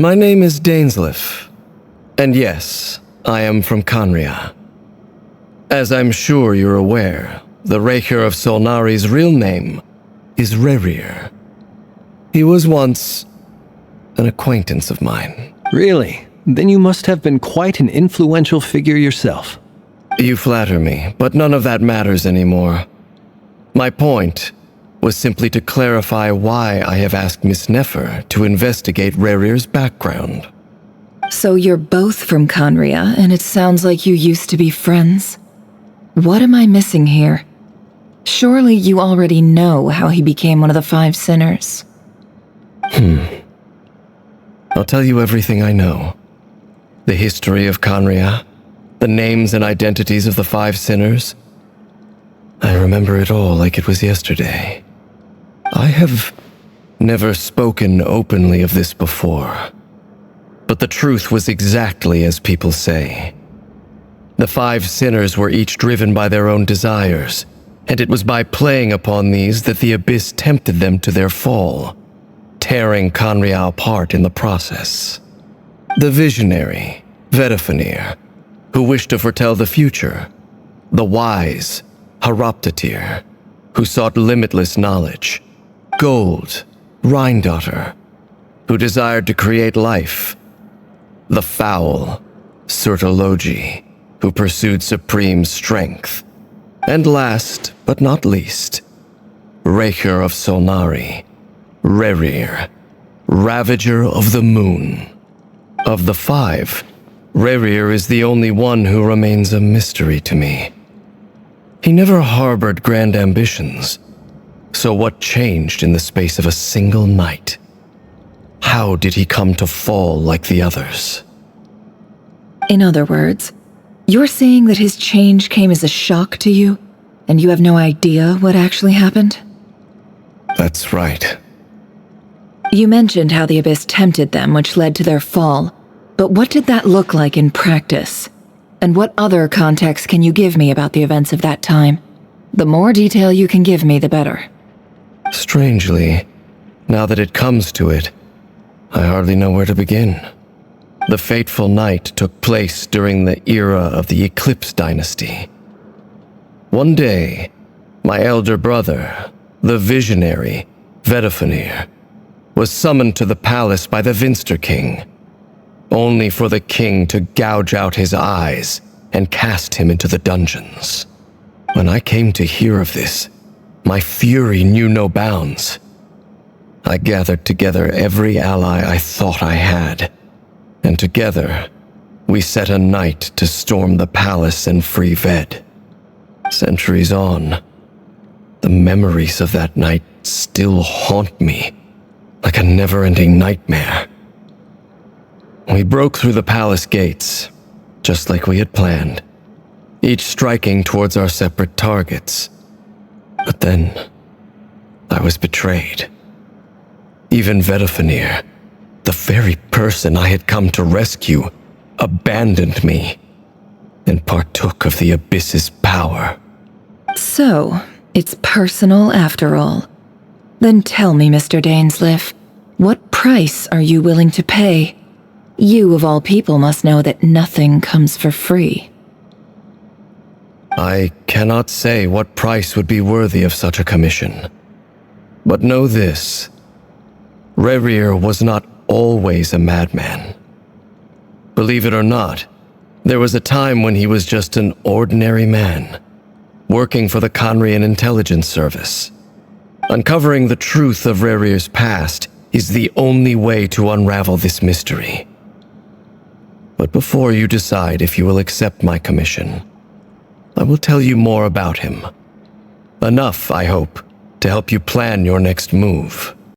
My name is Dainsleif, and yes, I am from Khaenri. As I'm sure you're aware, the Raker of Solnari's real name is Rerir. He was once an acquaintance of mine. Really? Then you must have been quite an influential figure yourself. You flatter me, but none of that matters anymore. My point was simply to clarify why I have asked Miss Nefer to investigate Rerir's background. So you're both from Khaenri, and it sounds like you used to be friends. What am I missing here? Surely you already know how he became one of the 5 sinners. I'll tell you everything I know. The history of Khaenri, the names and identities of the 5 sinners. I remember it all like it was yesterday. I have never spoken openly of this before, but the truth was exactly as people say. The 5 sinners were each driven by their own desires, and it was by playing upon these that the abyss tempted them to their fall, tearing Khaenri apart in the process. The visionary, Vedifenir, who wished to foretell the future. The wise, Haroptatir, who sought limitless knowledge. Gold, Rhindaughter, who desired to create life. The foul, Surtologi, who pursued supreme strength. And last, but not least, Raker of Solnari, Rerir, Ravager of the Moon. Of the 5, Rerir is the only one who remains a mystery to me. He never harbored grand ambitions, so what changed in the space of a single night? How did he come to fall like the others? In other words, you're saying that his change came as a shock to you, and you have no idea what actually happened? That's right. You mentioned how the abyss tempted them, which led to their fall. But what did that look like in practice? And what other context can you give me about the events of that time? The more detail you can give me, the better. Strangely, now that it comes to it, I hardly know where to begin. The fateful night took place during the era of the Eclipse Dynasty. One day, my elder brother, the visionary, Vedifenir, was summoned to the palace by the Vinster King, only for the king to gouge out his eyes and cast him into the dungeons. When I came to hear of this, my fury knew no bounds. I gathered together every ally I thought I had, and together we set a night to storm the palace and free Ved. Centuries on, the memories of that night still haunt me like a never-ending nightmare. We broke through the palace gates, just like we had planned, each striking towards our separate targets. But then, I was betrayed. Even Vedifenir, the very person I had come to rescue, abandoned me and partook of the abyss's power. So, it's personal after all. Then tell me, Mr. Dainsleif, what price are you willing to pay? You, of all people, must know that nothing comes for free. I cannot say what price would be worthy of such a commission. But know this, Rerir was not always a madman. Believe it or not, there was a time when he was just an ordinary man, working for the Khaenrian Intelligence Service. Uncovering the truth of Rerir's past is the only way to unravel this mystery. But before you decide if you will accept my commission, I will tell you more about him. Enough, I hope, to help you plan your next move.